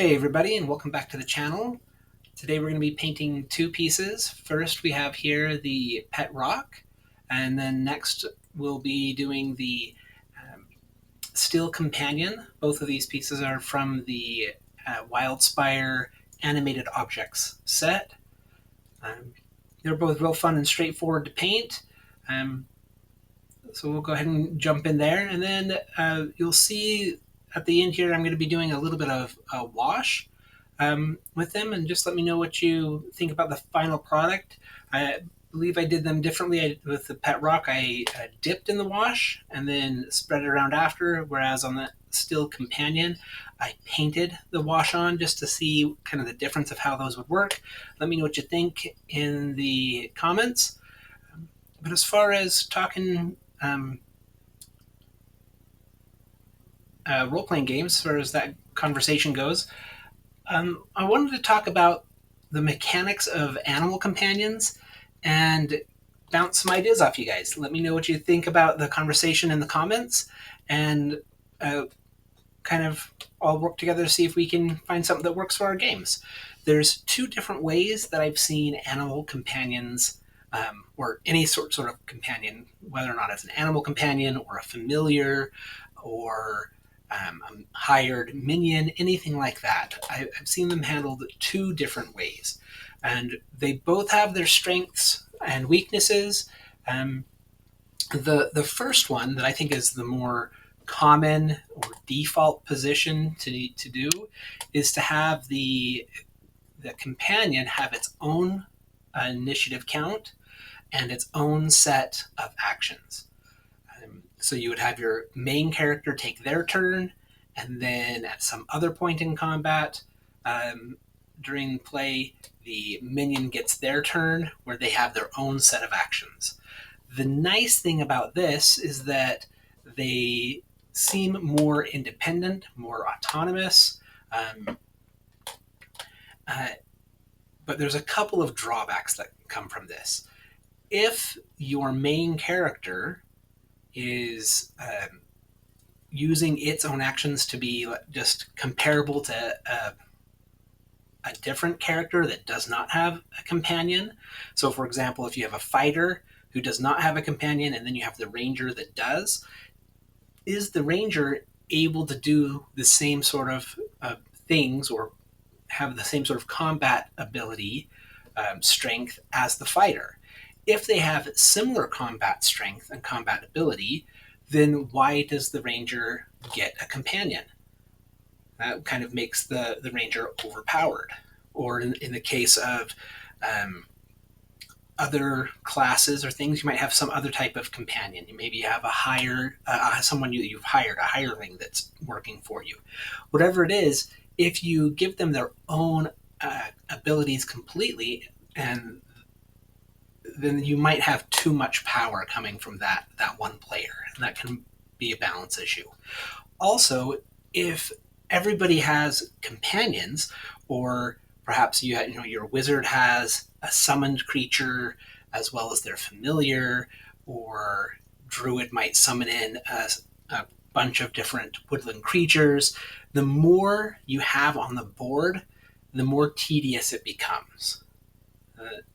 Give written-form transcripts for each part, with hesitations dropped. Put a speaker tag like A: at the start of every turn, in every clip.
A: Hey everybody, and welcome back to the channel. Today we're going to be painting two pieces. First we have here the pet rock, and then next we'll be doing the um, steel companion. Both of these pieces are from the Wildspire animated objects set. Um, they're both real fun and straightforward to paint. Um, so we'll go ahead and jump in there, and then you'll see at the end here I'm going to be doing a little bit of a wash with them, and just let me know what you think about the final product. I believe I did them differently. With the pet rock, I dipped in the wash and then spread it around after, whereas on the steel companion, I painted the wash on just to see kind of the difference of how those would work. Let me know what you think in the comments. But as far as talking role-playing games, as far as that conversation goes, I wanted to talk about the mechanics of animal companions and bounce some ideas off you guys. Let me know what you think about the conversation in the comments, and kind of all work together to see if we can find something that works for our games. There's two different ways that I've seen animal companions, or any sort of companion, whether or not it's an animal companion or a familiar or a hired minion, anything like that. I've seen them handled two different ways, and they both have their strengths and weaknesses. Um, the first one that I think is the more common or default position to do is to have the companion have its own initiative count and its own set of actions. So you would have your main character take their turn, and then at some other point in combat, during play, the minion gets their turn where they have their own set of actions. The nice thing about this is that they seem more independent, more autonomous, um, uh, but there's a couple of drawbacks that come from this. If your main character is using its own actions to be just comparable to a different character that does not have a companion. So, for example, if you have a fighter who does not have a companion, and then you have the ranger that does, is the ranger able to do the same sort of things or have the same sort of combat ability, strength as the fighter? If they have similar combat strength and combat ability, then why does the ranger get a companion? That kind of makes the ranger overpowered. Or in the case of other classes or things, you might have some other type of companion. Maybe you have a hired someone you've hired, a hireling that's working for you. Whatever it is, if you give them their own abilities completely, and then you might have too much power coming from that one player, and that can be a balance issue. Also, if everybody has companions, or perhaps your wizard has a summoned creature as well as their familiar, or druid might summon in a bunch of different woodland creatures, the more you have on the board, the more tedious it becomes.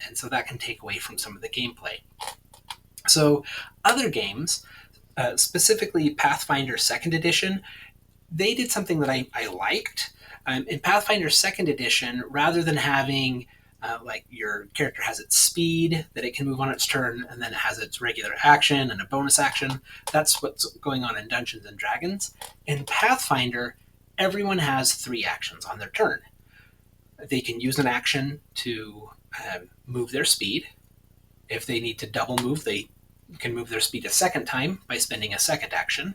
A: And so that can take away from some of the gameplay. So other games, specifically Pathfinder 2nd Edition, they did something that I liked. In Pathfinder 2nd Edition, rather than having like your character has its speed, that it can move on its turn, and then it has its regular action and a bonus action, that's what's going on in Dungeons and Dragons. In Pathfinder, everyone has 3 actions on their turn. They can use an action to move their speed. If they need to double move, they can move their speed a second time by spending a second action.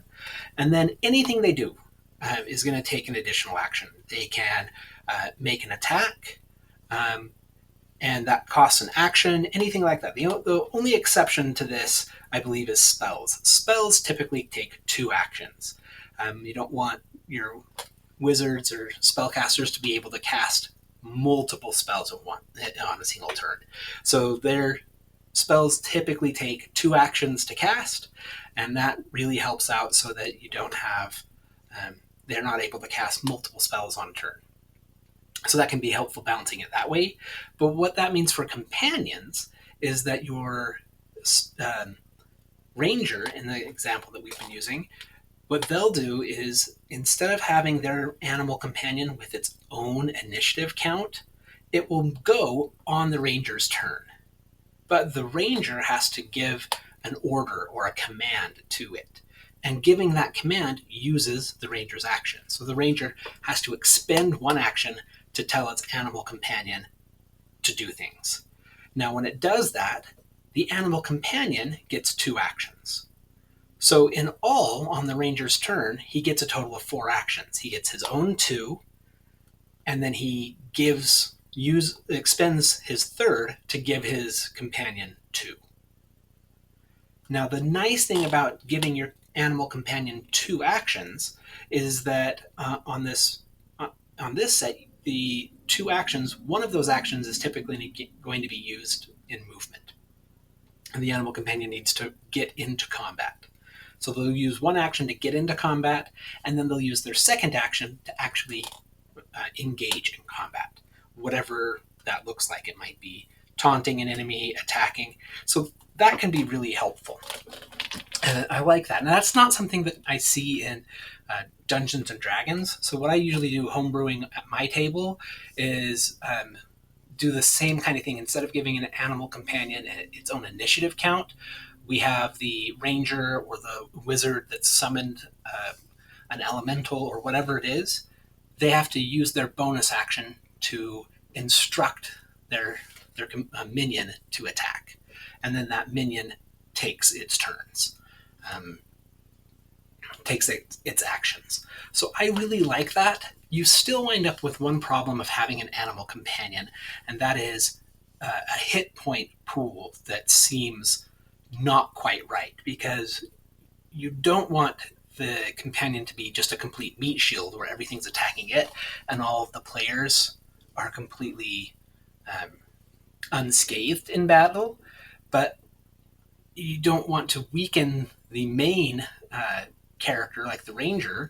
A: And then anything they do is going to take an additional action. They can make an attack, and that costs an action, anything like that. The only exception to this, I believe, is spells. Spells typically take 2 actions. You don't want your wizards or spellcasters to be able to cast multiple spells on a single turn. So their spells typically take 2 actions to cast, and that really helps out so that you don't have they're not able to cast multiple spells on a turn. So that can be helpful balancing it that way. But what that means for companions is that your um, ranger, in the example that we've been using, what they'll do is instead of having their animal companion with its own initiative count, it will go on the ranger's turn. But the ranger has to give an order or a command to it. And giving that command uses the ranger's action. So the ranger has to expend one action to tell its animal companion to do things. Now, when it does that, the animal companion gets two actions. So, in all, on the ranger's turn, he gets a total of four actions. He gets his own two, and then he expends his third to give his companion two. Now, the nice thing about giving your animal companion two actions is that on this set, the two actions, one of those actions is typically going to be used in movement, and the animal companion needs to get into combat. So they'll use one action to get into combat, and then they'll use their second action to actually engage in combat, whatever that looks like. It might be taunting an enemy, attacking. So that can be really helpful. And I like that. And that's not something that I see in Dungeons and Dragons. So what I usually do homebrewing at my table is do the same kind of thing. Instead of giving an animal companion its own initiative count, we have the ranger or the wizard that's summoned an elemental or whatever it is. They have to use their bonus action to instruct their minion to attack, and then that minion takes its turns, um, takes its actions. So I really like that. You still wind up with one problem of having an animal companion, and that is a hit point pool that seems not quite right, because you don't want the companion to be just a complete meat shield where everything's attacking it and all of the players are completely um, unscathed in battle. But you don't want to weaken the main character, like the ranger,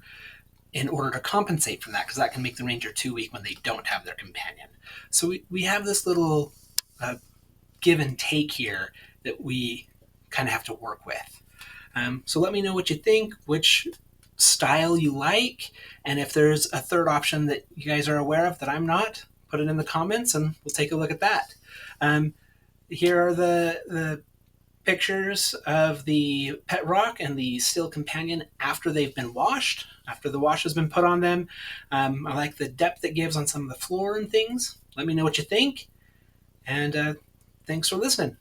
A: in order to compensate from that, because that can make the ranger too weak when they don't have their companion. So we have this little give and take here that we kind of have to work with. So let me know what you think, which style you like, and if there's a third option that you guys are aware of that I'm not, put it in the comments and we'll take a look at that. Here are the pictures of the pet rock and the steel companion after they've been washed, after the wash has been put on them. I like the depth it gives on some of the floor and things. Let me know what you think, and thanks for listening.